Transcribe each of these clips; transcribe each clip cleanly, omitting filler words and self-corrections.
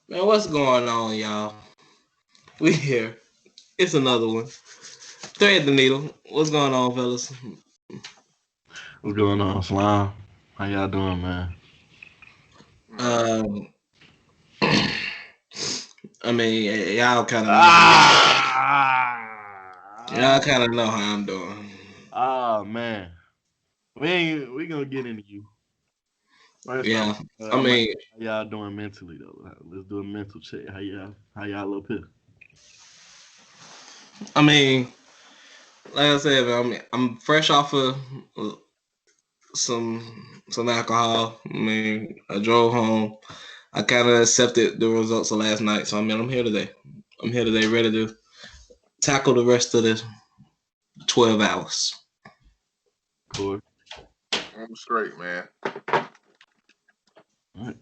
Man, what's going on, y'all? We here. It's another one. Thread the needle. What's going on, fellas? What's going on, Slime? How y'all doing, man? Man, Um, I mean, y'all kind of know how I'm. Y'all Ah, kind of know how I'm doing. man. We gonna get into you. First off, Yeah. I I'm mean, how y'all doing mentally though? Let's do a mental check. How y'all up here? I mean, like I said, man, I'm fresh off of some alcohol. I mean, I drove home. I kind of accepted the results of last night, so I mean, I'm here today. I'm here today, ready to tackle the rest of the 12 hours. Corey. I'm straight, man. All right.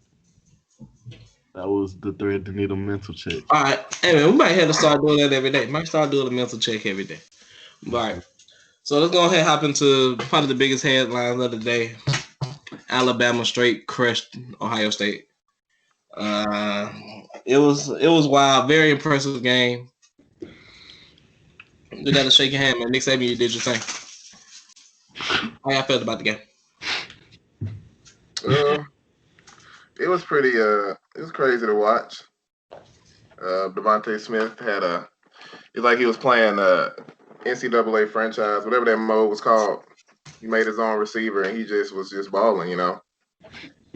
That was the thread the needle mental check. All right. Hey, man, we might have to start doing that every day. Might start doing a mental check every day. All right. Okay. So let's go ahead and hop into probably the biggest headlines of the day. Alabama straight crushed Ohio State. Uh, it was wild. Very impressive game. We got to shake your hand, man. Nick Saban, you did your thing. How y'all felt about the game? Uh, it was pretty. It was crazy to watch. Devontae Smith had a. It's like he was playing NCAA franchise, whatever that mode was called. He made his own receiver, and he just was just balling.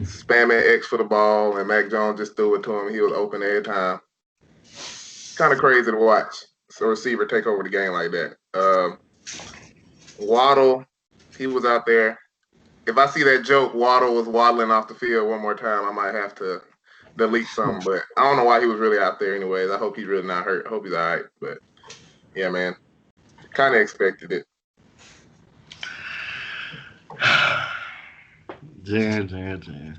Spamming X for the ball, and Mac Jones just threw it to him. He was open every time. Kind of crazy to watch. So receiver take over the game like that. Waddle, he was out there. If I see that joke, Waddle was waddling off the field one more time, I might have to delete something. But I don't know why he was really out there anyways. I hope he's really not hurt. I hope he's all right. But yeah, man, kind of expected it. Jan.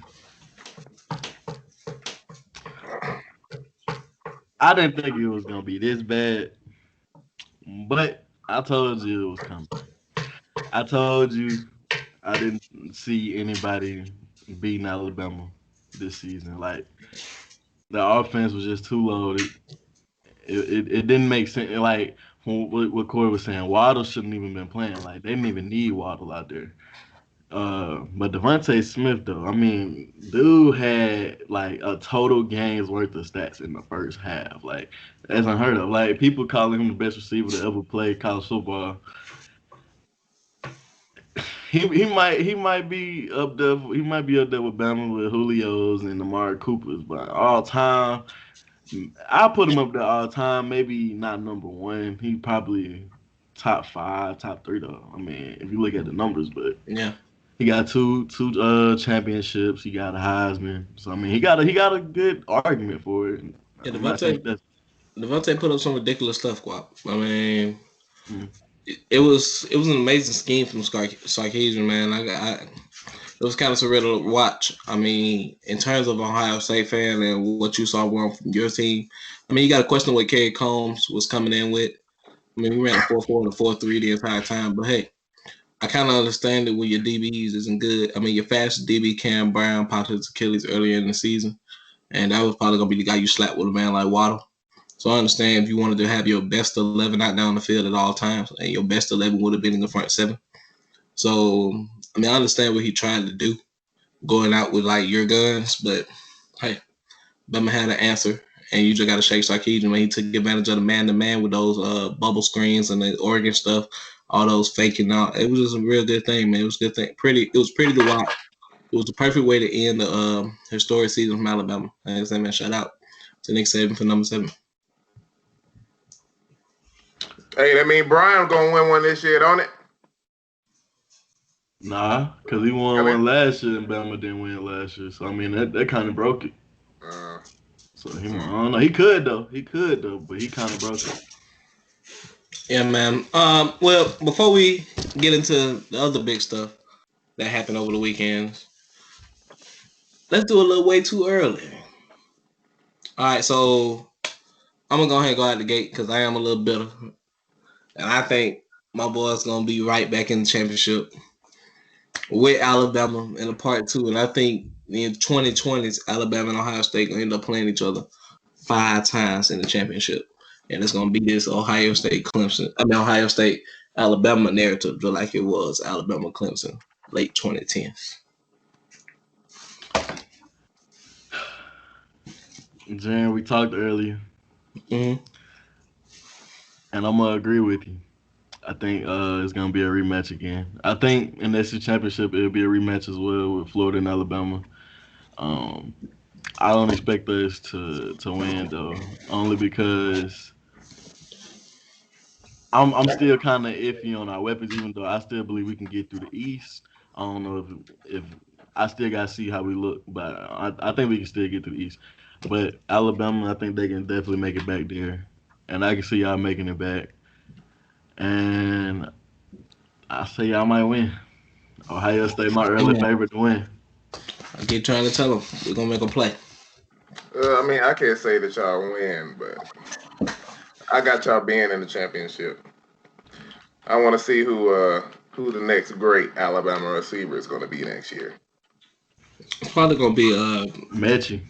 I didn't think it was gonna be this bad, but I told you it was coming. I told you I didn't see anybody beating Alabama this season. Like the offense was just too loaded. It didn't make sense. Like what Corey was saying, Waddle shouldn't even been playing. Like they didn't even need Waddle out there. But Devontae Smith though, I mean, dude had like a total game's worth of stats in the first half. Like that's unheard of. Like people calling him the best receiver to ever play college football. He might be up there. He might be up there with Bama with Julio's and Amari Cooper's, but all time, I put him up there all time. Maybe not number one. He probably top five, top three though. I mean, if you look at the numbers, but Yeah. he got two championships. He got a Heisman. So I mean, he got a good argument for it. Yeah, I'm not saying Devontae, that's. Devontae put up some ridiculous stuff, Guap. I mean, Mm, it was an amazing scheme from Sarkisian, man. It was kind of surreal to watch. I mean, in terms of Ohio State fan and what you saw from your team, I mean, you got to question what Kerry Combs was coming in with. I mean, we ran a 4-4 and a 4-3 the entire time, but hey, I kind of understand it when your DBs isn't good. I mean, your fast DB Cam Brown popped his Achilles earlier in the season, and that was probably gonna be the guy you slapped with a man like Waddle. So I understand if you wanted to have your best 11 out down the field at all times, and your best 11 would have been in the front seven. So I mean, I understand what he tried to do, going out with like your guns, but hey, Bama had an answer, and you just got to shake Sarkisian when he took advantage of the man-to-man with those bubble screens and the Oregon stuff, all those faking out. It was just a real good thing, man. It was a good thing. It was pretty to watch. It was the perfect way to end the historic season from Alabama. Like I said, man, shout out to Nick Saban for number 7. Hey, that mean Brian gonna win one this year, don't it? nah, because he I won mean, one last year and Bama didn't win last year. So I mean that kind of broke it. uh, So I don't know. He could though. He could though, but he kind of broke it. Yeah, man. Well, before we get into the other big stuff that happened over the weekends, let's do a little way too early. All right, so I'm gonna go ahead and go out the gate because I am a little bitter, and I think my boy's gonna be right back in the championship with Alabama in a part two. And I think in 2020s, Alabama and Ohio State gonna end up playing each other 5 times in the championship, and it's gonna be this Ohio State Alabama narrative, just like it was Alabama Clemson late 2010s. Jarren, we talked earlier, Mm-hmm. and I'm gonna agree with you. I think it's gonna be a rematch again. I think in the SEC championship it'll be a rematch as well with Florida and Alabama. Um, I don't expect us to win though, only because I'm still kind of iffy on our weapons, even though I still believe we can get through the East. I don't know if I still got to see how we look, but I think we can still get through the East. But Alabama, I think they can definitely make it back there, and I can see y'all making it back. And I say y'all might win. Ohio State, my early Yeah. favorite to win. I keep trying to tell them we're gonna make a play. I mean, I can't say that y'all win, but I got y'all being in the championship. I want to see who the next great Alabama receiver is going to be next year. It's probably gonna be Mechie.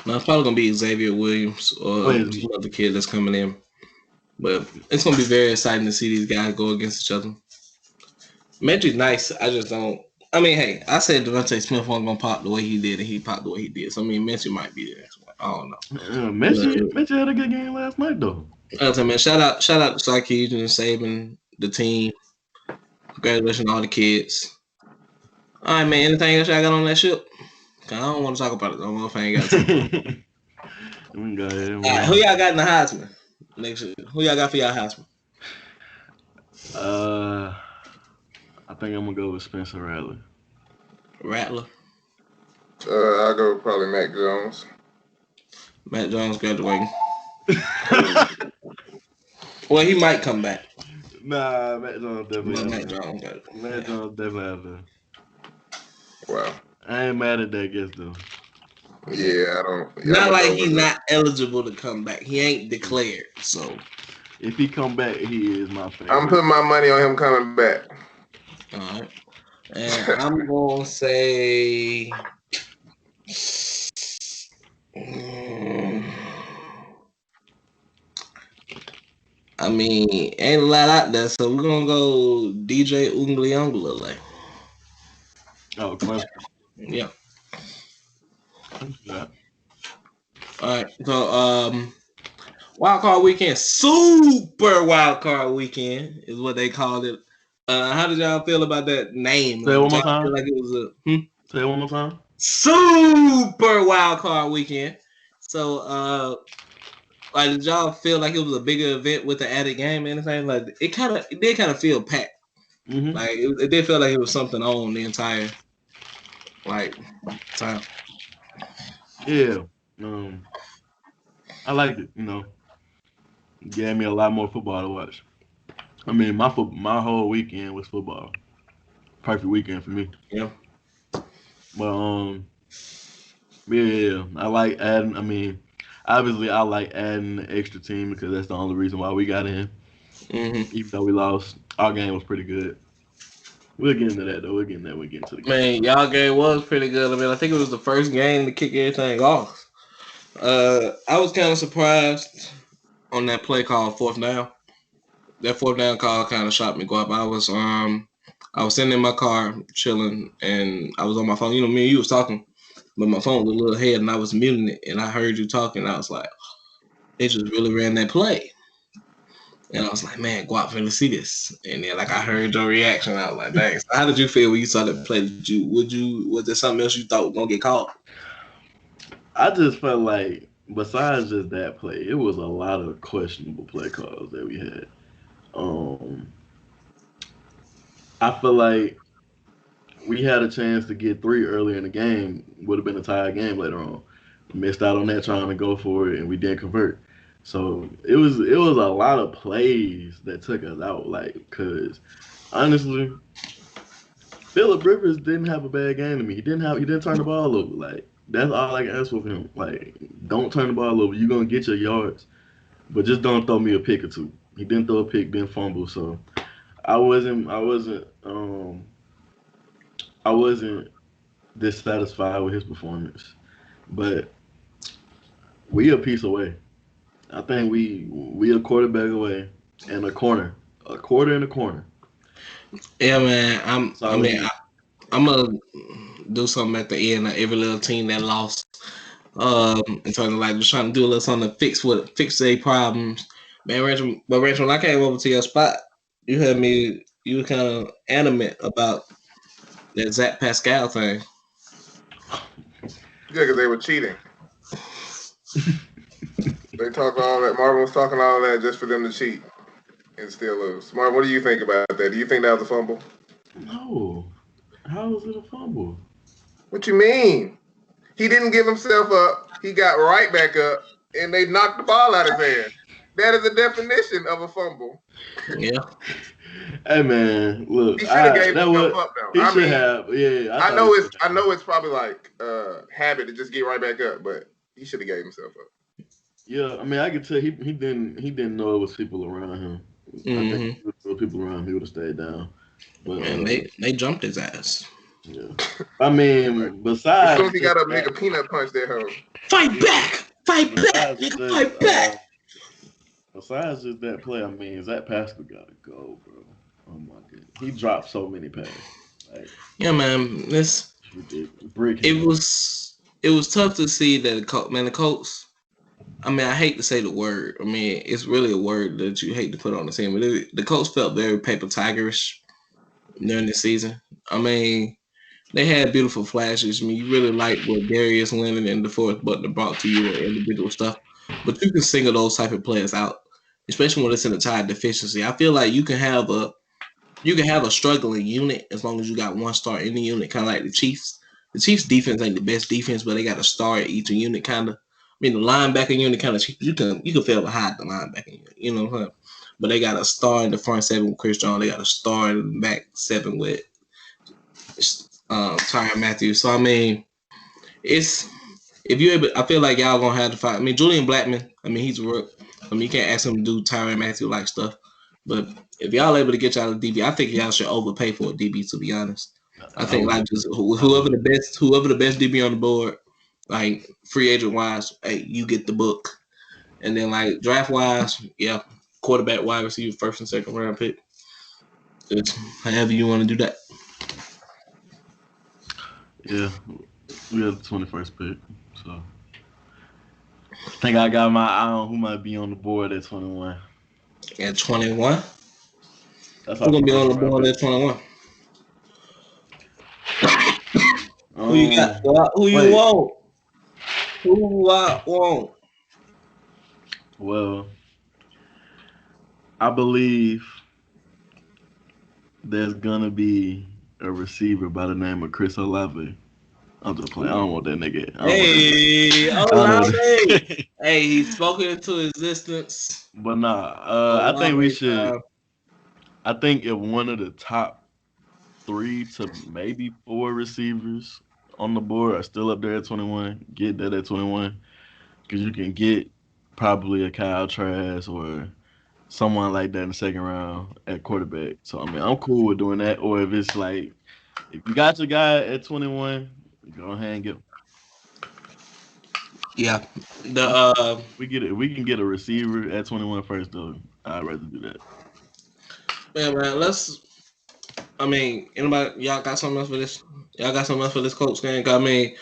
no, it's probably gonna be Xavier Williams or Wait, some other kid that's coming in. But it's gonna be very exciting to see these guys go against each other. Mechie's nice. I just don't. I mean, hey, I said Devontae Smith wasn't gonna pop the way he did, and he popped the way he did. So I mean, Mechie might be the next one. I don't know. Mechie had a good game last night though. Man, shout out to Sarkeesian and Saban, the team. Congratulations to all the kids. All right, man. Anything else y'all got on that ship? 'Cause I don't want to talk about it. I don't know if I ain't got to. We can go ahead. All right, who y'all got in the Heisman next year? Who y'all got for y'all Heisman? I think I'm gonna go with Spencer Rattler. Rattler. I'll go probably Mac Jones. Matt Jones graduating. Well, he might come back. Nah, Matt Jones But definitely Matt out there. Jones got it. Matt Jones definitely out there. Wow. I ain't mad at that guess though. Yeah, I don't. Yeah, Not I'm like gonna go he's with not eligible to come back. He ain't declared. So, If he come back, he is my favorite. I'm putting my money on him coming back. all right. And I'm going to say. I mean, ain't a lot out there, so we're gonna go DJ Ungliungla. Oh, Clemson. Yeah. Yeah. All right. So, wild card weekend, super wild card weekend is what they called it. How did y'all feel about that name? Say it one Did more y'all feel time. like it was Say it one more time. super wild card weekend? So, like, did y'all feel like it was a bigger event with the added game and anything? Like, it did kind of feel packed. Mm-hmm. Like, it did feel like it was something on the entire time. Yeah. I liked it. Gave me a lot more football to watch. I mean, my whole weekend was football. Perfect weekend for me. Yeah. But yeah, I like adding. I mean, obviously, I like adding the extra team because that's the only reason why we got in. Mm-hmm. Even though we lost, our game was pretty good. We'll get into that though. We'll get into the game. Man, y'all game was pretty good. I mean, I think it was the first game to kick everything off. I was kind of surprised on that play call, fourth down. That fourth down call kind of shot me. Go up. I was sitting in my car chilling, and I was on my phone. You know, me and you was talking, but my phone was a little ahead, and I was muting it, and I heard you talking. And I was like, they just really ran that play. And I was like, man, Guap finna see this. And then like I heard your reaction. I was like, dang. So how did you feel when you saw that play? Was there something else you thought was gonna get called? I just felt like, besides just that play, it was a lot of questionable play calls that we had. Um, I feel like we had a chance to get three earlier in the game. Would have been a tied game later on. Missed out on that trying to go for it, and we didn't convert. So it was a lot of plays that took us out. Like, cause honestly, Philip Rivers didn't have a bad game to me. He didn't turn the ball over. Like, that's all I can ask for him. Like, don't turn the ball over. You're gonna get your yards, but just don't throw me a pick or two. He didn't throw a pick, didn't fumble. So I wasn't dissatisfied with his performance. But We a piece away. I think we a quarterback away and a quarter in a corner. Yeah, man. That's all we need. I'm gonna do something at the end of every little team that lost. In terms of like just trying to do a little something to fix their problems. Man, Rachel, when I came over to your spot, you had me. You were kind of animate about that Zach Pascal thing. Yeah, because they were cheating. They talked all that. Marvin was talking all that just for them to cheat and still lose. Marvin, what do you think about that? Do you think that was a fumble? No. How is it a fumble? What you mean? He didn't give himself up. He got right back up, and they knocked the ball out of his hand. That is the definition of a fumble. Yeah. Hey man, look, He should have gave that himself was up though. he I should mean, have. Yeah, I thought know he it's should I have. know it's probably like habit to just get right back up, but he should have gave himself up. Yeah, I mean, I could tell he didn't know it was people around him. I think Mm-hmm. if there were people around him, he would have stayed down. But And they jumped his ass. yeah, I Right. mean, As soon as besides he just got up, that, nigga peanut punched that hoe. Fight yeah, back! Fight back! besides Nigga, just fight back! besides just that play, I mean, Zach Pascal gotta go, bro. Oh my god, he dropped so many passes. Like Yeah, man. it's ridiculous. Brick It him. was tough to see that the Colts. I mean, I hate to say the word. I mean, it's really a word that you hate to put on the team, but the Colts felt very paper tigerish during the season. I mean, they had beautiful flashes. I mean, you really like what Darius Leonard and DeForest Buckner brought to you and individual stuff, but you can single those type of players out, especially when it's in a tide deficiency. I feel like you can have a struggling unit as long as you got one star in the unit, kind of like the Chiefs. The Chiefs defense ain't the best defense, but they got a star at each unit, kind of. I mean, the linebacker unit kind of cheap. You can fail to hide the linebacker unit, you know what I'm saying? But they got a star in the front seven with Chris Jones. They got a star in the back seven with Tyron Matthews. So I mean, it's if you able, I feel like y'all gonna have to fight. I mean, Julian Blackman. I mean, he's a rook. I mean, you can't ask him to do Tyron Matthew like stuff. But if y'all able to get y'all a DB, I think y'all should overpay for a DB. To be honest, I I think would. like just I would. whoever the best DB on the board, like free agent wise, hey, you get the book. And then like draft wise, yeah, quarterback, wide receiver, first and second round pick. It's however you want to do that. Yeah, we had the 21st pick, so I think I got my eye on who might be on the board at 21. At 21, That's who's our gonna be on first the round board pick. at 21? Who you got? Um, Who you wait. want? Who I want? Well, I believe there's gonna be a receiver by the name of Chris Olave. I'm just playing. I don't want that nigga. I don't want that nigga. Hey, I don't know. Olave. Hey, he's spoken into existence. But nah, I think we Olave should. time. I think if one of the top 3 to maybe 4 receivers on the board are still up there at 21, get that at 21 because you can get probably a Kyle Trask or someone like that in the second round at quarterback. So I mean, I'm cool with doing that. Or if it's like if you got your guy at 21, go ahead and get him. Yeah. The I'm cool. We get it. We can get a receiver at 21 first though. I'd rather do that. man, let's. I mean, anybody, y'all got something else for this? Y'all got something else for this Colts game? 'Cause I mean,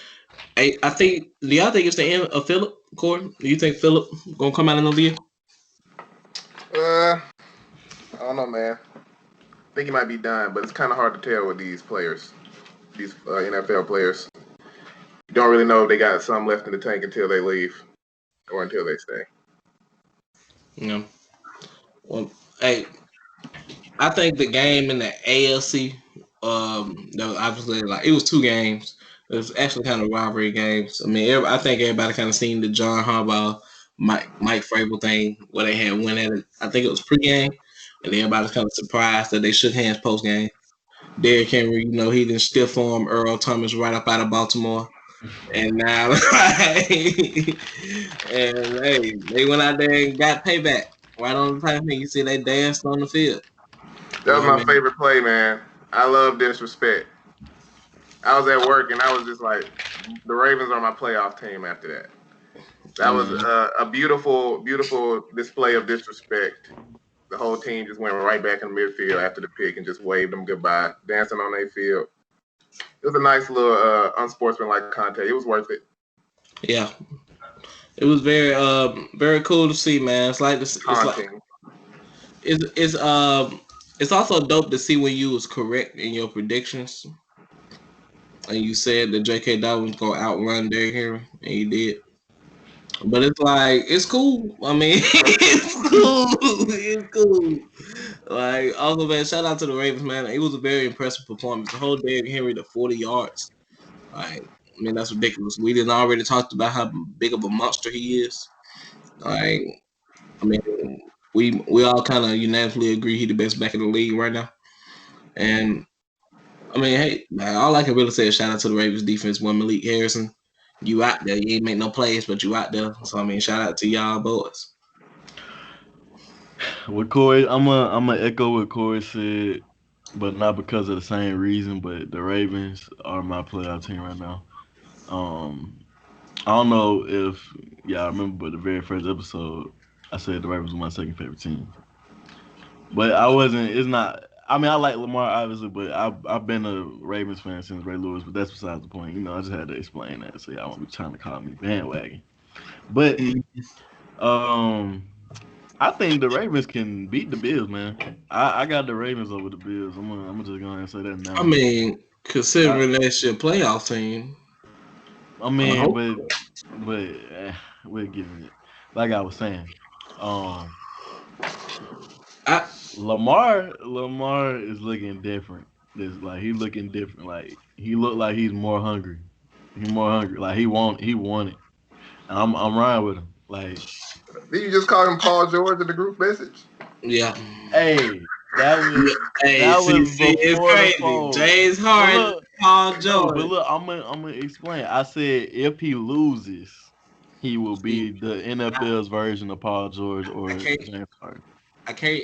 I think. Do y'all think it's the end of Philip? Corey, do you think Philip gonna come out another year? I don't know, man. I think he might be done, but it's kind of hard to tell with these players, these NFL players. You don't really know if they got some left in the tank until they leave or until they stay. Yeah. Well, hey, I think the game in the ALC, that was obviously like it was 2 games. It was actually kind of rivalry games. I mean, I think everybody kind of seen the John Harbaugh, Mike Vrabel thing where they had went at it. I think it was pregame, and everybody's kind of surprised that they shook hands postgame. Derrick Henry, he didn't stiff arm Earl Thomas right up out of Baltimore, and now, and hey, they went out there and got payback right on the type of thing. You see, they danced on the field. You That know was what I my mean? favorite play, man. I love disrespect. I was at work and I was just like, the Ravens are my playoff team after that. That was a beautiful, beautiful display of disrespect. The whole team just went right back in the midfield after the pick and just waved them goodbye, dancing on their field. It was a nice little unsportsmanlike contest. It was worth it. Yeah, it was very cool to see, man. It's like this. It's like Haunting. it's also dope to see when you was correct in your predictions, and you said that J.K. Dobbins gonna outrun Derrick Henry, and he did. But it's like it's cool. I mean, it's cool. It's cool. Like also, man, shout out to the Ravens, man. It was a very impressive performance. The whole Derrick Henry to 40 yards. Like, I mean, that's ridiculous. We didn't already talked about how big of a monster he is. Like, I mean, we all kind of unanimously agree he the best back in the league right now. And I mean, hey, man, all I can really say is shout out to the Ravens defense. One Malik Harrison, you out there. You ain't make no plays, but you out there. So I mean, shout out to y'all boys. With Corey, I'm gonna echo what Corey said, but not because of the same reason. But the Ravens are my playoff team right now. Um, I don't know if y'all remember, but the very first episode, I said the Ravens were my second favorite team. But I wasn't. It's not. I mean, I like Lamar obviously, but I've been a Ravens fan since Ray Lewis. But that's besides the point. I just had to explain that, so y'all won't be trying to call me bandwagon. But um, I think the Ravens can beat the Bills, man. I got the Ravens over the Bills. I'm gonna just go ahead and say that now. I mean, considering that's your playoff team. I mean, but we're giving it. Like I was saying, um, I Lamar is looking different. This like he looking different. Like he looked like he's more hungry. He more hungry. Like he want it. And I'm riding with him. Like, Did you just call him Paul George in the group message? yeah. hey, that was Hey, that see, was it's before the crazy. fold. James But Harden, look, Paul no, but George. look, I'm gonna explain. I said if he loses, he will See, be the NFL's version of Paul George I or can't, James Harden. I can't,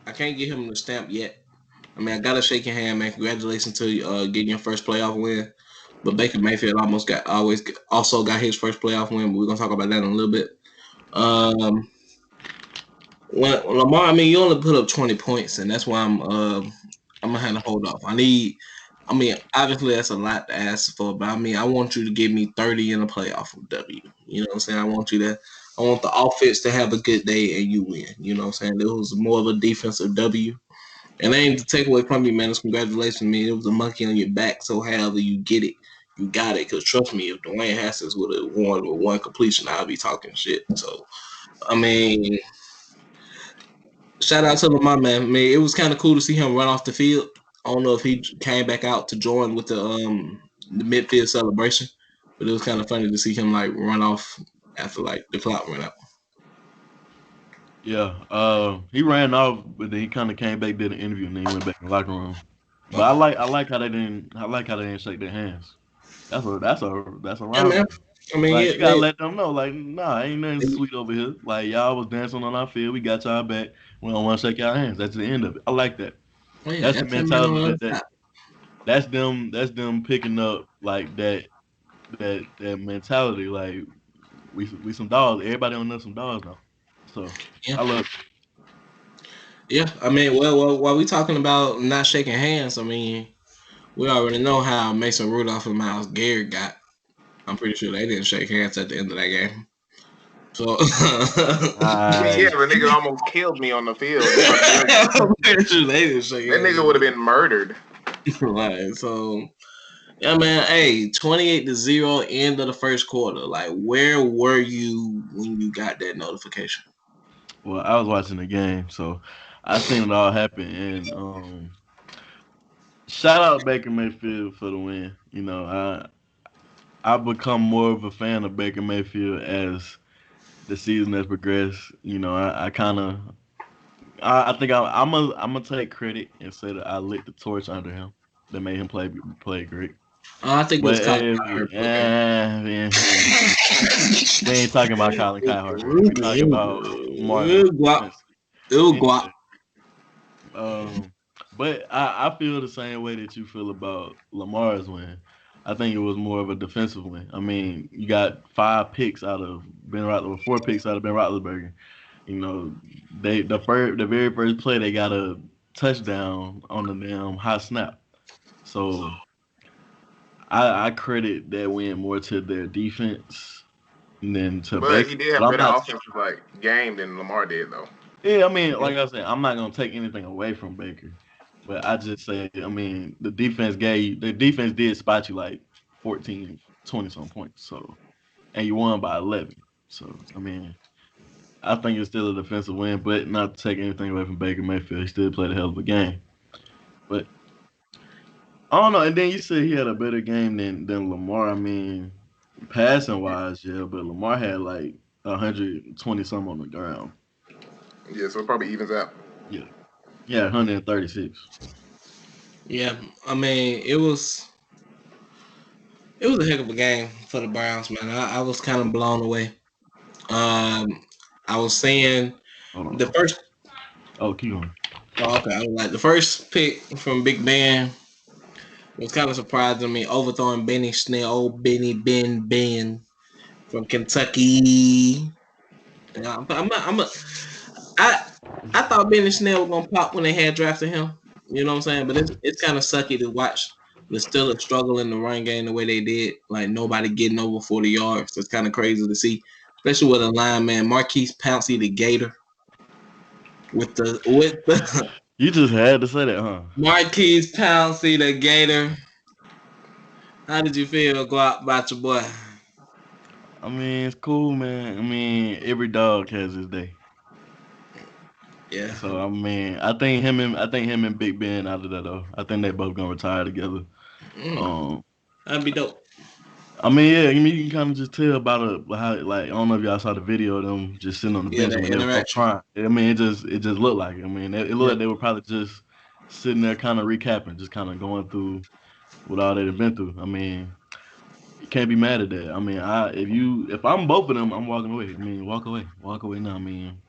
I can't get him the stamp yet. I mean, I gotta shake your hand, man. Congratulations to getting your first playoff win. But Baker Mayfield also got his first playoff win. But we're gonna talk about that in a little bit. Um, when Lamar, I mean, you only put up 20 points, and that's why I'm gonna have to hold off. I mean, obviously that's a lot to ask for, but I mean, I want you to give me 30 in a playoff W. You know what I'm saying? I want the offense to have a good day and you win. You know what I'm saying? It was more of a defensive W. And I ain't to take away from you, man. It's congratulations, man. It was a monkey on your back. So however you get it, you got it. Because trust me, if Dwayne Haskins would have won with one completion, I'd be talking shit. So, I mean, shout out to Lamar, man. I mean, it was kind of cool to see him run off the field. I don't know if he came back out to join with the midfield celebration, but it was kind of funny to see him like run off after like the clock ran out. Yeah, he ran off, but then he kind of came back, did an interview, and then he went back in the locker room. But Okay. I like how they didn't shake their hands. That's a Yeah, man. rivalry. I mean, Like yeah, you gotta let them know, like, nah, ain't nothing sweet over here. Like y'all was dancing on our field, we got y'all back. We don't want to shake y'all hands. That's the end of it. I like that. oh yeah, That's the that's that man mentality on that, the that top. that's them. That's them picking up like that mentality. Like we some dogs. Everybody on us some dogs now. So Yeah. I love. Yeah, I mean, well, while we talking about not shaking hands, I mean, we already know how Mason Rudolph and Miles Garrett got. I'm pretty sure they didn't shake hands at the end of that game. So, Yeah, I the nigga almost killed me on the field. Just like a million. I'm pretty sure they didn't shake That hands. nigga would have been murdered. Like, so, yeah, man. Hey, 28-0, end of the first quarter. Like, where were you when you got that notification? well, I was watching the game, so I seen it all happen. And shout out Baker Mayfield for the win. I've become more of a fan of Baker Mayfield as the season has progressed. I kind of I think I'm gonna take credit and say that I lit the torch under him that made him play great. I think it was But Colin Cowherd. Okay. man, we ain't talking about Colin Cowherd. We talking about Marvin. Guap. It was guap. Anyway, um, but I feel the same way that you feel about Lamar's win. I think it was more of a defensive win. I mean, you got 5 picks out of Ben Roethlisberger, 4 picks out of Ben Roethlisberger. You know, the very first play they got a touchdown on the damn high snap. So I credit that win more to their defense than to But Baker. he did But have I'm better not. offensive like game than Lamar did though. Yeah, I mean, like I said, I'm not gonna take anything away from Baker, but I just say, I mean, the defense did spot you like 14, 20 some points. So and you won by 11. So I mean, I think it's still a defensive win, but not to take anything away from Baker Mayfield. He still played a hell of a game. But I don't know. And then you said he had a better game than Lamar. I mean, passing wise, yeah, but Lamar had like 120 some on the ground. Yeah, so it probably evens out. Yeah, yeah, 136. Yeah, I mean it was a heck of a game for the Browns, man. I was kind of blown away. I was saying Hold the on. first. Oh, keep going. Oh, okay, I was like the first pick from Big Ben was kind of surprising me, overthrowing Benny Snell, old Ben from Kentucky. I I thought Benny Snell was gonna pop when they had drafted him. You know what I'm saying? But it's kind of sucky to watch the Steelers struggle in the run game the way they did. Like nobody getting over 40 yards. It's kind of crazy to see, especially with a lineman Marquise Pouncey the Gator with the You just had to say that, huh? Marquise Pouncey the Gator. How did you feel, Glock, about your boy? I mean, it's cool, man. I mean, every dog has his day. Yeah, So I think him and Big Ben out of that though. I think they both gonna retire together. mm, Um, that'd be dope. I mean, yeah, I mean, you can kind of just tell about how like I don't know if y'all saw the video of them just sitting on the Yeah, bench that when they were both interaction. trying. I mean, it just looked like it. I mean, it looked Yeah, like they were probably just sitting there kind of recapping, just kind of going through what all they've been through. I mean, you can't be mad at that. I mean, if I'm both of them, I'm walking away. I mean, walk away now. I mean,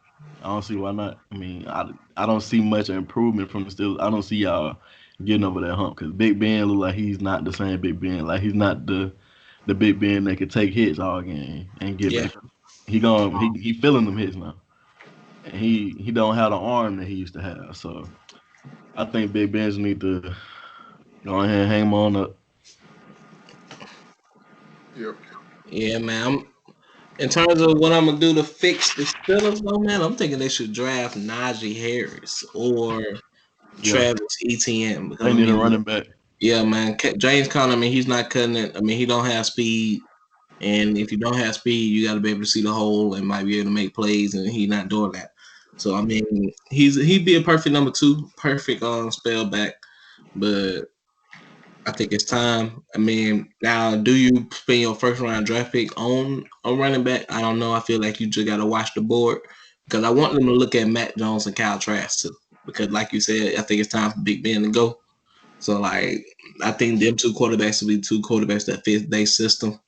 I don't see why not. I mean, I don't see much improvement from the Steelers. I don't see y'all getting over that hump because Big Ben look like he's not the same Big Ben. Like he's not the Big Ben that could take hits all game and get yeah, back up. He feeling them hits now, and he don't have the arm that he used to have. So I think Big Ben's need to go ahead and hang him on up. Yep. yeah, man. In terms of what I'm gonna do to fix the Steelers, though, man, I'm thinking they should draft Najee Harris or Yeah, Travis Etienne because they I need a mean, running back. yeah, man, James Conner. I mean, he's not cutting it. I mean, he don't have speed, and if you don't have speed, you got to be able to see the hole and might be able to make plays, and he's not doing that. So I mean, he'd be a perfect number two, perfect spell back, but I think it's time. I mean, now do you spend your first round draft pick on a running back? I don't know. I feel like you just got to watch the board because I want them to look at Matt Jones and Kyle Trask too. Because, like you said, I think it's time for Big Ben to go. So, like, I think them two quarterbacks will be two quarterbacks that fit their system.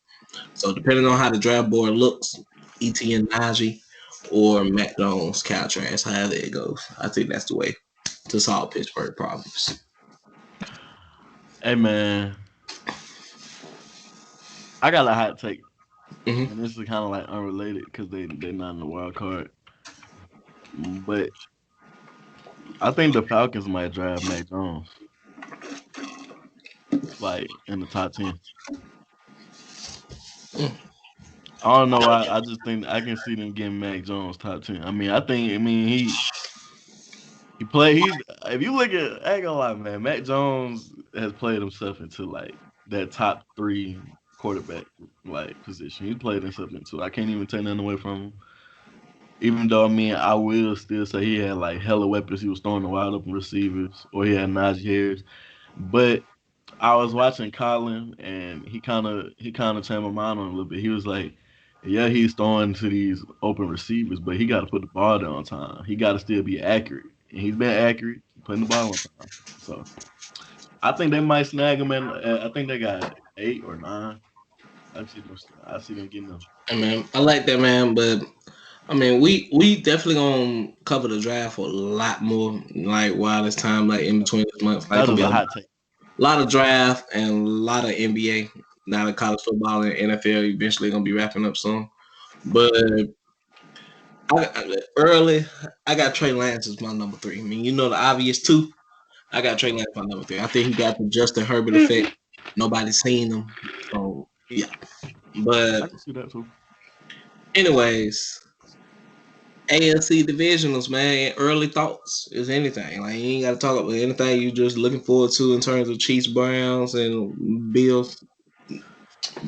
So, depending on how the draft board looks, ETN Najee or Matt Jones, Kyle Trask, however it goes, I think that's the way to solve Pittsburgh problems. Hey man, I got a hot take, Hmm. and this is kind of like unrelated because they're not in the wild card. But I think the Falcons might draft Mac Jones like in the top 10. I don't know why. I just think I can see them getting Mac Jones top 10. I mean he played. He's if you look at I ain't gonna lie, man. Mac Jones has played himself into like that top 3 quarterback like position. He played himself into. I can't even take nothing away from him. Even though I mean, I will still say he had like hella weapons. He was throwing the wide open receivers, or he had Najee Harris. But I was watching Colin, and he kind of changed my mind on it a little bit. He was like, "Yeah, he's throwing to these open receivers, but he got to put the ball down on time. He got to still be accurate, and he's been accurate, putting the ball on time. So I think they might snag him, and I think they got 8 or 9. I see them getting them. I mean, I like that, man, but I mean, we definitely gonna cover the draft for a lot more, like while it's time, like in between this month. Like, That gonna is be a a hot take. A lot of draft and a lot of NBA. Now the college football and NFL eventually gonna be wrapping up soon. But early, I got Trey Lance as my number 3. I mean, you know the obvious two. I got Trey Lance my number 3. I think he got the Justin Herbert effect. Nobody's seen him, so yeah. I But can see that too. anyways, AFC divisionals, man. Early thoughts is anything. Like you ain't got to talk about anything you just looking forward to in terms of Chiefs, Browns, and Bills,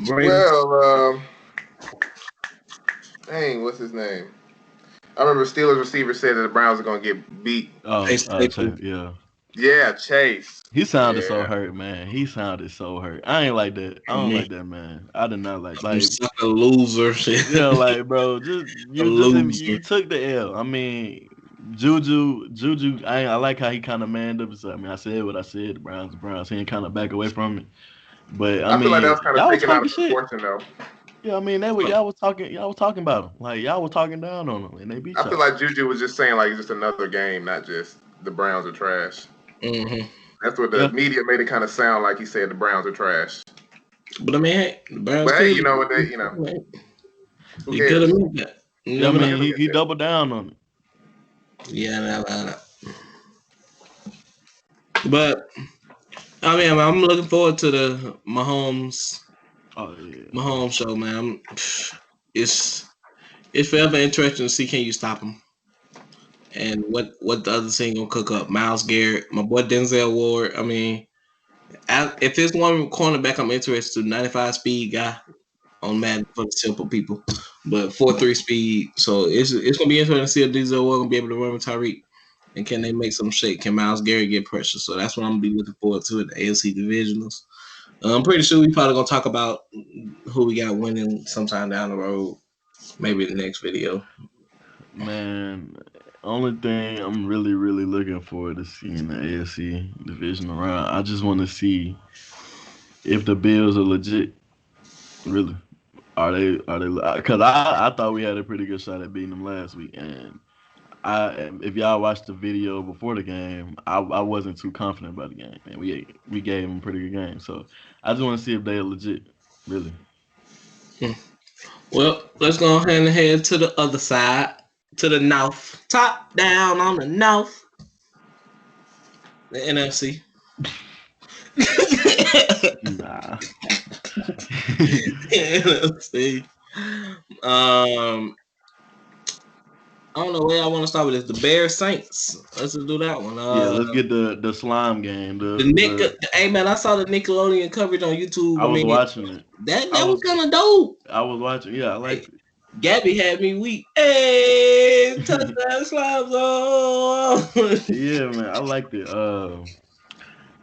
Ravens. Well, dang, what's his name? I remember Steelers receiver said that the Browns are gonna get beat. Oh, Chase. yeah. Yeah, Chase. He sounded so Yeah. hurt, man. He sounded so hurt. I ain't like that. I don't like that, man. I did not You like. suck a loser. Shit. Yeah, like bro, A loser. you took the L. I mean, Juju. I like how he kind of manned up. I mean, I said what I said. The Browns. He ain't kind of back away from it. But I feel like that mean, was kind of y'all was taken out talking of shit. proportion, though. Yeah, I mean, y'all was talking about him. Like y'all was talking down on him, and they beat y'all. I feel like Juju was just saying like it's just another game, not just the Browns are trash. Mm-hmm. That's what the media made it kind of sound like. He said the Browns are trash. But I mean, hey, the Browns. But hey, you know what? Who He cares? could have made that. Yeah, I mean, he doubled down on it. Yeah, but I mean, I'm looking forward to the Mahomes. Oh yeah, Mahomes show, man. It's forever interesting to see can you stop him and what the other team gonna cook up. Miles Garrett, my boy Denzel Ward. I mean, if it's one cornerback, I'm interested to 95 speed guy on Madden for the simple people, but 4.3 speed. So it's gonna be interesting to see if Denzel Ward gonna be able to run with Tyreek. And can they make some shake? Can Miles Garrett get pressure? So that's what I'm gonna be looking forward to at the AFC divisionals. I'm pretty sure we probably gonna talk about who we got winning sometime down the road, maybe the next video. man. Only thing I'm really looking forward to seeing the AFC division around. I just want to see if the Bills are legit. Really, are they? Because I thought we had a pretty good shot at beating them last week, and if y'all watched the video before the game, I wasn't too confident about the game, and we gave them a pretty good game. So I just want to see if they are legit. Really. Well, let's go ahead and head to the other side, to the north. Top down on the north. The NFC. Nah. NFC. I don't know where I want to start with this. The Bears Saints. Let's just do that one. Yeah, let's get the slime game. Hey man, I saw the Nickelodeon coverage on YouTube. I was watching it. That was kind of dope. I was watching. Yeah, I liked it. Gabby had me weak. Hey, touchdown slime zone. Yeah, man, I liked it.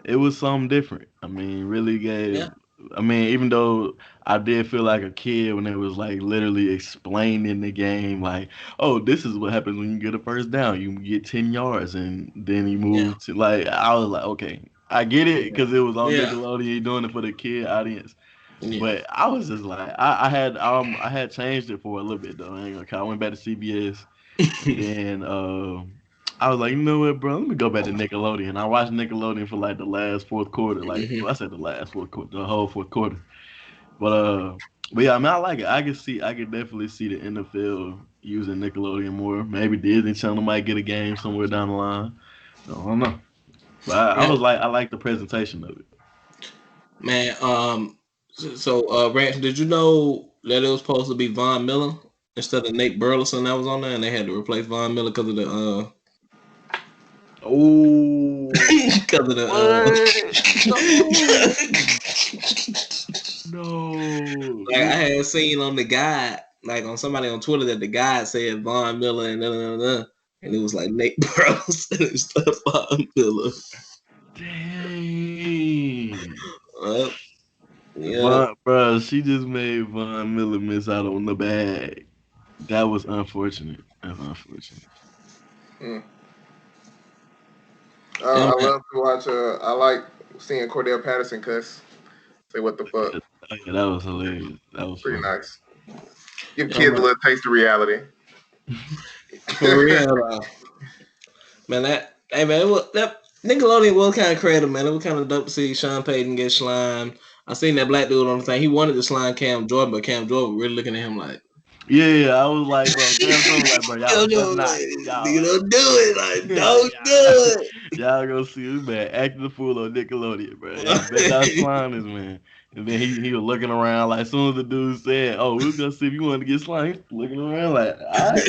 It was something different. I mean, really gave. Yeah. I mean, even though I did feel like a kid when it was like literally explaining the game, like, oh, this is what happens when you get a first down. You get 10 yards and then you move to like. I was like, okay, I get it because it was on Nickelodeon doing it for the kid audience. Yeah. But I was just like, I had changed it for a little bit though. I went back to CBS, and I was like, you know what, bro? Let me go back to Nickelodeon. I watched Nickelodeon for like the last fourth quarter. Like I said, the last fourth quarter, the whole fourth quarter. But yeah, I mean, I like it. I could definitely see the NFL using Nickelodeon more. Maybe Disney Channel might get a game somewhere down the line. I don't know. But I like the presentation of it. Man, so Rance, did you know that it was supposed to be Von Miller instead of Nate Burleson that was on there, and they had to replace Von Miller because of the because of the no. Like I had seen on the guide, like on somebody on Twitter, that the guide said Von Miller and it was like Nate Burleson instead of Von Miller. Dang. Yeah, bro, she just made Von Miller miss out on the bag. That was unfortunate. That's unfortunate. I love to watch. I like seeing Cordell Patterson cuss. Say what the fuck. Yeah, that was hilarious. That was pretty funny. nice. Give kids a little taste of reality. For real, man. Nickelodeon was kind of creative, man. It was kind of dope to see Sean Payton get slimed. I seen that black dude on the thing. He wanted to slime Cam Jordan, but Cam Jordan was really looking at him like, Yeah, I was like, bro, Cam Jordan was like, bro, y'all Cam better Jordan, not. like, Y'all nigga, don't do it. Like, don't y'all, do y'all gonna see this man acting the fool on Nickelodeon, bro. Y'all better not it. slime this man. And then he was looking around like as soon as the dude said, "Oh, we was gonna see if you wanted to get slimed," he was looking around like, "All right,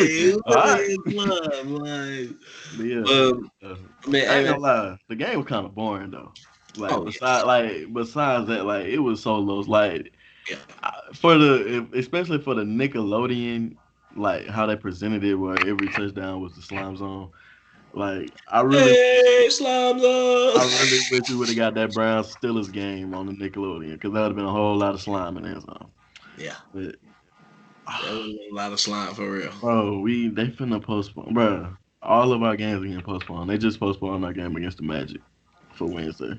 It all right." was love, like, But yeah, I mean, I hey, ain't man. gonna lie, the game was kind of boring though. Like Oh yeah, besides that, like it was solos. Like yeah. for the especially for the Nickelodeon, like how they presented it, where every touchdown was the slime zone. Like Hey, slimes I up. really wish we would have got that Brown Steelers game on the Nickelodeon because that would have been a whole lot of slime in there. So, Yeah, but that was a lot of slime for real. bro, they finna postpone, bro. All of our games are getting postponed. They just postponed our game against the Magic for Wednesday.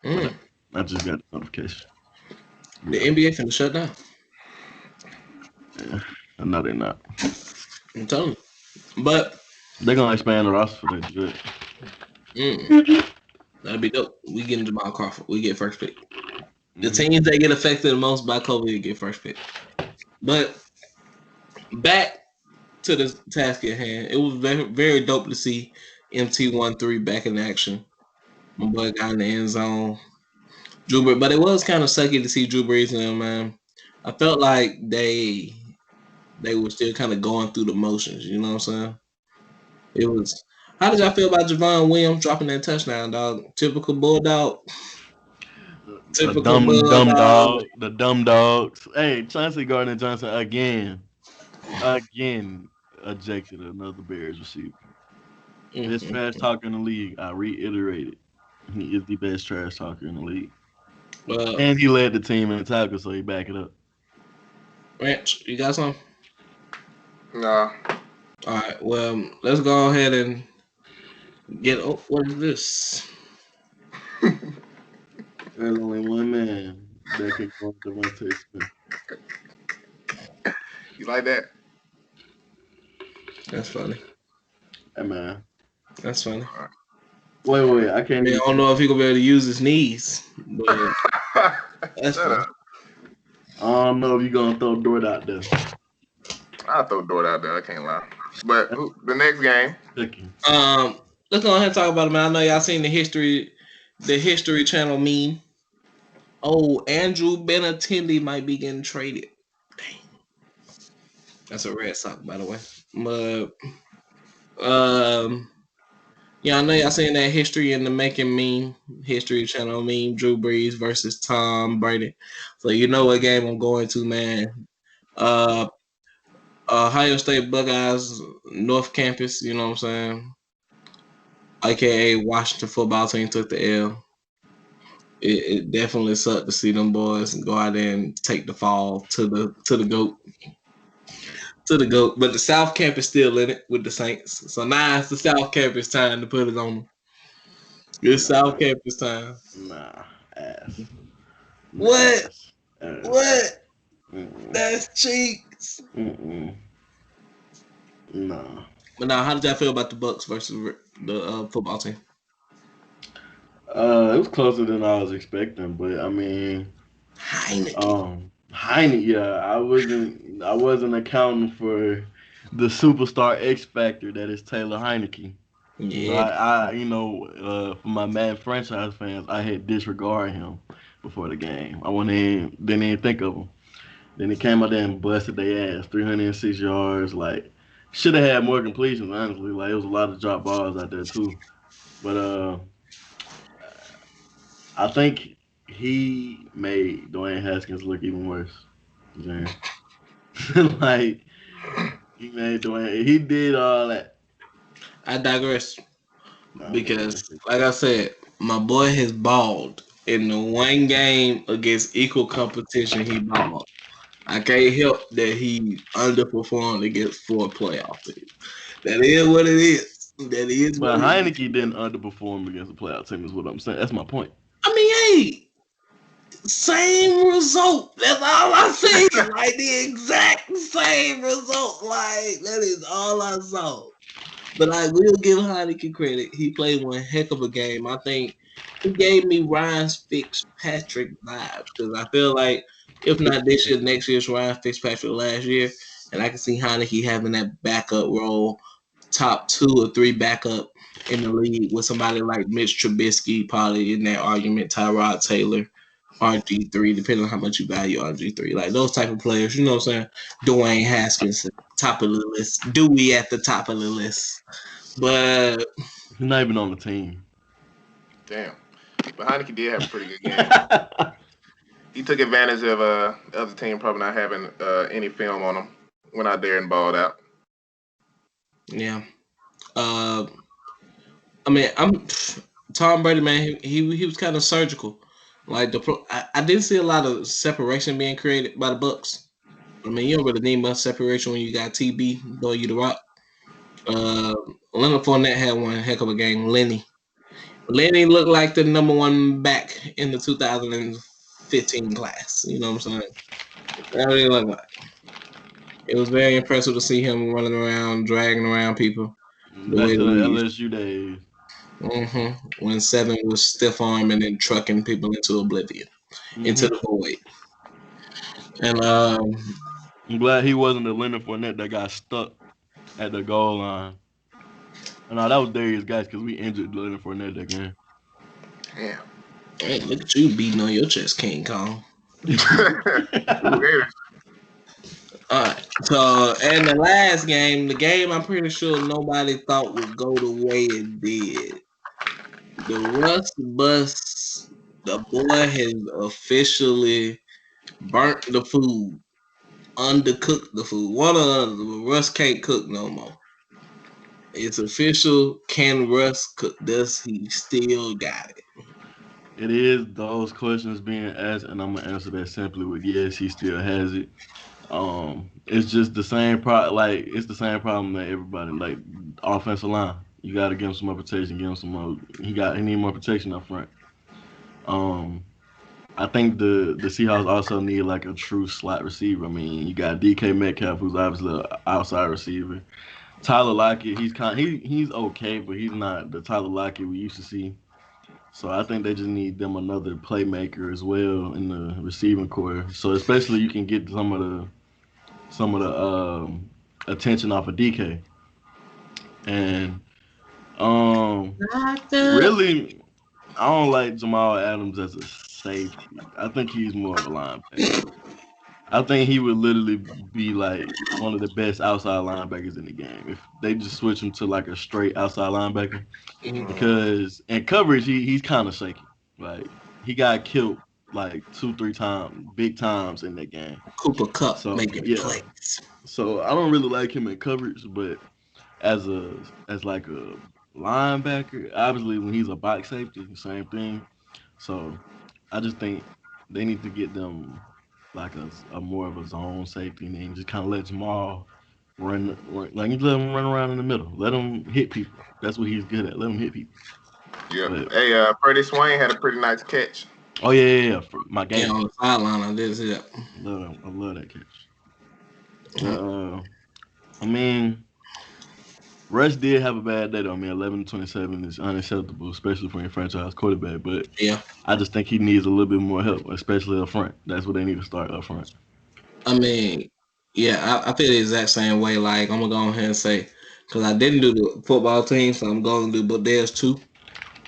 But Mm. I just got the notification. The Yeah, NBA finna shut down. yeah. No, they're not. I'm telling you. But They're gonna expand the roster for that. mm, that'd be dope. We get into Jamal Crawford. We get first pick. The Mm-hmm. teams that get affected the most by COVID get first pick. But back to the task at hand. It was very, very dope to see MT13 back in action. My boy got in the end zone. But it was kind of sucky to see Drew Brees and them, man. I felt like they were still kind of going through the motions. You know what I'm saying? It was. How did y'all feel about Javon Williams dropping that touchdown, dog? Typical Bulldog. A Typical dumb Bulldog. dog. The dumb dogs. Hey, Chauncey Gardner Johnson again ejected another Bears receiver. Best trash Mm-hmm. talker in the league. I reiterate it. He is the best trash talker in the league. Well, And he led the team in tackles, so he back it up. Ranch, you got some? Nah. All right. Well, let's go ahead and get. Oh, what is this? There's only one man that can go Devontae Smith. You like that? That's funny. Hey man. That's funny. Wait, I I can't mean, I even don't know if he gonna be able to use his knees, but that's Shut funny. up. I don't know if you're gonna throw Dort out there. I'll throw Dort out there. I can't lie. But the next game. Cooking. Let's go ahead and talk about it, man. I know y'all seen the History Channel meme. Oh, Andrew Benintendi might be getting traded. Dang. That's a red sock, by the way. But yeah, I know y'all seen that History in the Making meme, History Channel meme, Drew Brees versus Tom Brady. So you know what game I'm going to, man. Uh, Ohio State Buckeyes North Campus. You know what I'm saying? AKA Washington football team took the L. It definitely sucked to see them boys go out there and take the fall to the goat. To the GOAT, but the South Campus still in it with the Saints. So now it's the South Campus time to put it on them. It's South Campus time. Nah, ass. What? Ass. Ass. What? Mm-mm. That's cheeks. Mm-mm. Nah. But now, how did y'all feel about the Bucks versus the football team? It was closer than I was expecting, but I mean, Heineke. Heine, yeah, I wasn't accounting for the superstar X factor that is Taylor Heineke. So Yeah. for my Madden franchise fans, I had disregard him before the game. Didn't even think of him. Then he came out there and busted their ass, 306 yards. Like, should have had more completions, honestly. Like, it was a lot of drop balls out there too. But I think he made Dwayne Haskins look even worse. Yeah. Like, he made Dwayne. He did all that. I digress Nah, man. because, like I said, my boy has balled in the one game against equal competition. He balled. I can't help that he underperformed against four playoff teams. That is what it is. That is what But it is. Heineke didn't underperform against the playoff team. Is what I'm saying. That's my point. I mean, hey, same result. That's all I see. Like the exact same result. Like that is all I saw. But I will give Heineken credit. He played one heck of a game. I think he gave me Ryan Fitzpatrick vibes because I feel like if not this year, next year's Ryan Fitzpatrick last year, and I can see Heineke having that backup role, top 2 or 3 backup in the league with somebody like Mitch Trubisky, probably in that argument, Tyrod Taylor. RG3, depending on how much you value RG3. Like those type of players, you know what I'm saying? Dwayne Haskins, top of the list. Dewey at the top of the list. But He's not even on the team. Damn. But Heineke did have a pretty good game. He took advantage of other team probably not having any film on him. Went out there and balled out. yeah. I mean, I'm Tom Brady, man. He was kind of surgical. Like I didn't see a lot of separation being created by the Bucks. I mean, you don't really need much separation when you got TB throwing you the rock. Leonard Fournette had one heck of a game. Lenny looked like the number 1 back in the 2015 class. You know what I'm saying? That's what he looked like. It was very impressive to see him running around, dragging around people. Back to the LSU days. When 7 was stiff arming and trucking people into oblivion, into the void. And I'm glad he wasn't the Leonard Fournette that got stuck at the goal line. No, that was Darius guys because we injured Leonard Fournette that game. Damn. Hey, look at you beating on your chest, King Kong. Alright, so and the last game, the game I'm pretty sure nobody thought would go the way it did. The Rust Bus, the boy has officially burnt the food, undercooked the food. One of the Russ can't cook no more. It's official. Can Russ cook? Does he still got it? It is those questions being asked, and I'm gonna answer that simply with yes, he still has it. It's just the same like it's the same problem that everybody like offensive line. You got to give him some more protection. Give him some more. He need more protection up front. Um, I think the Seahawks also need like a true slot receiver. I mean, you got DK Metcalf, who's obviously an outside receiver. Tyler Lockett, he's okay, but he's not the Tyler Lockett we used to see. So I think they just need them another playmaker as well in the receiving core. So especially you can get some of the attention off of DK. And really, I don't like Jamal Adams as a safety. I think he's more of a linebacker. I think he would literally be like one of the best outside linebackers in the game if they just switch him to like a straight outside linebacker. Because in coverage, he's kind of shaky. Like he got killed like 2-3 times, big times in that game. Cooper Cup So making plays. So I don't really like him in coverage, but as like a linebacker, obviously when he's a box safety, same thing. So I just think they need to get them like a more of a zone safety and then just kind of let Jamal run like you let him run around in the middle. Let him hit people. That's what he's good at. Let him hit people. Yeah. But, Hey, Freddie Swain had a pretty nice catch. oh yeah. For my game. Yeah, on the sideline, I did see that. I love that catch. I mean, Rush did have a bad day though. I mean, 11-27 is unacceptable, especially for a franchise quarterback. But Yeah. I just think he needs a little bit more help, especially up front. That's what they need to start up front. I mean, yeah, I feel the exact same way. Like I'm gonna go ahead and say, because I didn't do the football team, so I'm going to do, but there's 2.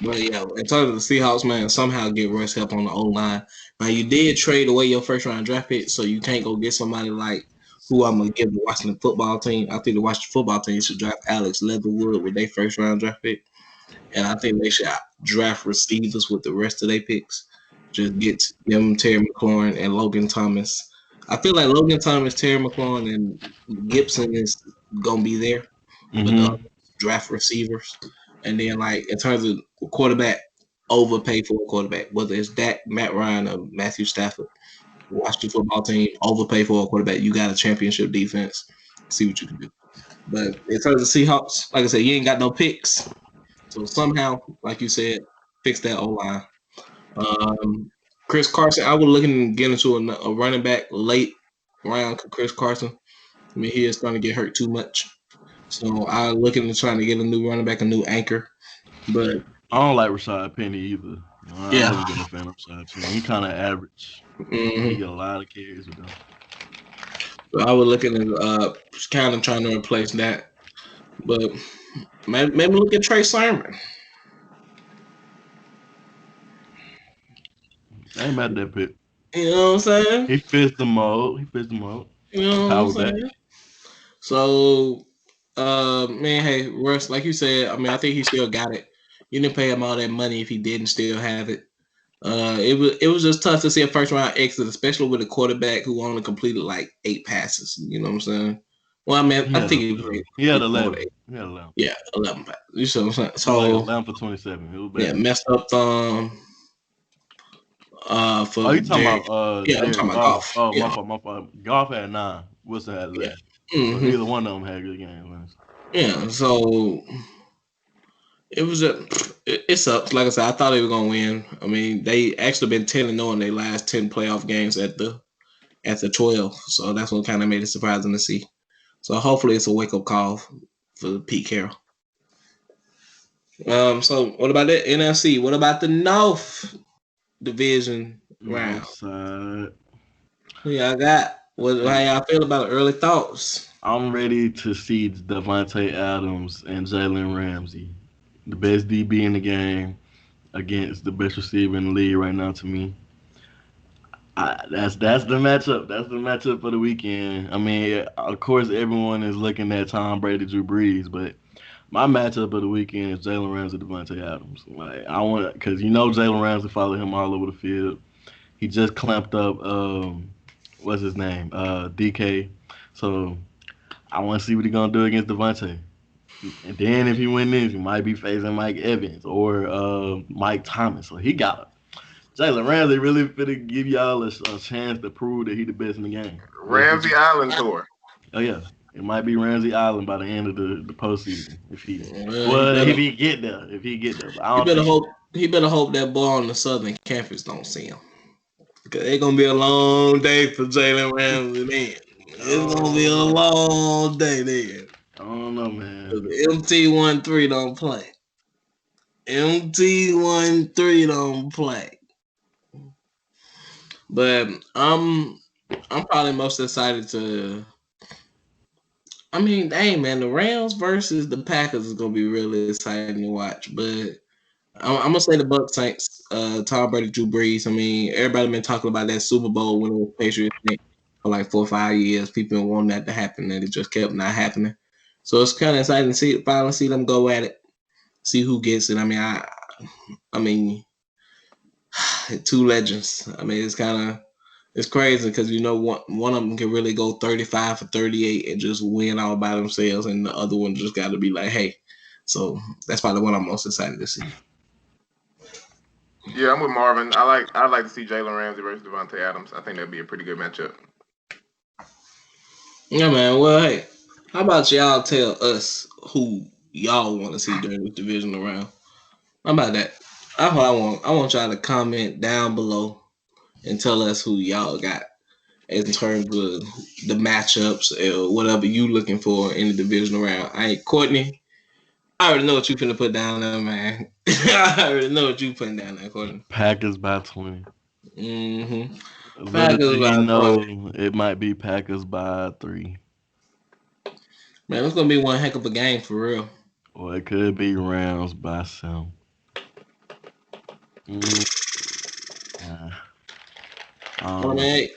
But yeah, in terms of the Seahawks, man, somehow get Russ help on the O line. Now you did trade away your first round draft pick, so you can't go get somebody like who I'm gonna give the Washington football team. I think the Washington football team should draft Alex Leatherwood with their first round draft pick, and I think they should draft receivers with the rest of their picks. Just get them Terry McLaurin and Logan Thomas. I feel like Logan Thomas, Terry McLaurin, and Gibson is gonna be there, but draft receivers. And then, like, in terms of quarterback, overpay for a quarterback, whether it's Dak, Matt Ryan, or Matthew Stafford. Watch the football team, overpay for a quarterback. You got a championship defense. See what you can do. But in terms of Seahawks, like I said, you ain't got no picks. So somehow, like you said, fix that O-line. Chris Carson, I was looking to get into a running back late round. Chris Carson, I mean, he is going to get hurt too much. So I'm looking to trying to get a new running back, a new anchor. But I don't like Rashad Penny either. I yeah, haven't been a fan of Rashad Penny. He kind of average. He hmm get a lot of carries with them. so I was looking at kind of trying to replace that. But maybe look at Trey Sermon. I ain't mad at that pick. You know what I'm saying? He fits the mold. He fits the mold. You know what I'm Power back. saying? So, man, hey, Russ, like you said, I mean, I think he still got it. You didn't pay him all that money if he didn't still have it. It was just tough to see a first round exit, especially with a quarterback who only completed like 8 passes. You know what I'm saying? Well, I mean, He I had think a, he played he had more than 11. eight. He had 11. Yeah, 11 passes. You see what I'm saying? He was like So 11 for 27. It was yeah, bad. messed up thumb. For Oh, you talking Jerry. about Yeah, I'm talking Jared about Goff? golf. Oh, my Yeah, fault, my fault. Goff had 9. Wilson had yeah. 11. So hmm neither one of them had good games. Yeah, so it was it sucks. Like I said, I thought they were gonna win. I mean, they actually been 10-0 in their last 10 playoff games at the 12. So that's what kind of made it surprising to see. So hopefully it's a wake up call for Pete Carroll. So what about the NFC? What about the North Division round? North side. Who y'all got? How Hey, y'all feel about it? Early thoughts? I'm ready to see Devontae Adams and Jalen Ramsey, the best DB in the game, against the best receiver in the league right now. To me, that's the matchup. That's the matchup for the weekend. I mean, of course, everyone is looking at Tom Brady, Drew Brees, but my matchup of the weekend is Jalen Ramsey, Devontae Adams. Like I want, because Jalen Ramsey followed him all over the field. He just clamped up, what's his name, DK. So I want to see what he's gonna do against Devontae. And then if he win this, he might be facing Mike Evans or Mike Thomas. So he got it. Jalen Ramsey really finna give y'all a chance to prove that he the best in the game. Best Ramsey DB. Island tour. Oh yeah, it might be Ramsey Island by the end of the postseason Well, if he get there, but I he don't better think. hope that boy on the Southern Campus don't see him. Cause it's gonna be a long day for Jalen Ramsey, man. It's gonna be a Oh, long day there. I don't know, man. MT13 don't play. MT13 don't play. But I'm probably most excited to. I mean, dang man, the Rams versus the Packers is gonna be really exciting to watch. But I'm gonna say the Bucks Saints, Tom Brady, Drew Brees. I mean, everybody been talking about that Super Bowl winning with Patriots for like 4 or 5 years. People been wanting that to happen, and it just kept not happening. So it's kind of exciting to finally see them go at it, see who gets it. I mean, two legends. I mean, it's crazy because one of them can really go 35 for 38 and just win all by themselves, and the other one just got to be like, hey. So that's probably what I'm most excited to see. Yeah, I'm with Marvin. I'd like to see Jalen Ramsey versus Devontae Adams. I think that'd be a pretty good matchup. Yeah, man. Well, hey, how about y'all tell us who y'all want to see during this divisional round? How about that? That's what I want. I want y'all to comment down below and tell us who y'all got in terms of the matchups or whatever you looking for in the divisional round. Courtney, I already know what you finna put down there, man. I already know what you putting down there, Courtney. Packers by 20. Little Packers do he by 20. know, it might be Packers by 3, Man, it's gonna be one heck of a game for real. or it could be Rams by 7. Mm, nah, I Well, don't know. man,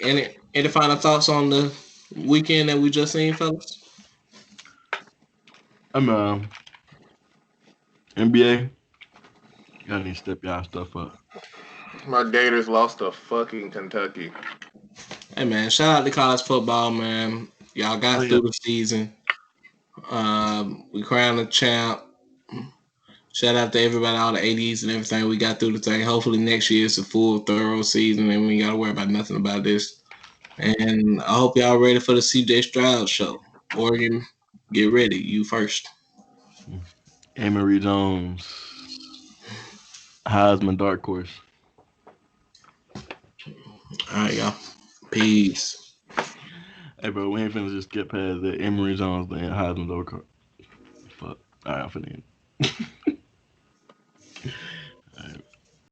any final thoughts on the weekend that we just seen, fellas? I'm NBA. Y'all need to step y'all stuff up. My Gators lost to fucking Kentucky. Hey man, shout out to college football, man. Y'all Oh got yeah, through the season. We crowned the champ. Shout out to everybody, all the ADs and everything. We got through the thing. Hopefully next year it's a full, thorough season, and we ain't gotta worry about nothing about this. And I hope y'all ready for the CJ Stroud show. Oregon, get ready. You first. Emory Jones, Heisman dark horse. All right, y'all. Peace. Hey bro, we ain't finna just get past that. Emory Jones, the Heisman dark horse. All right, I'm finna end.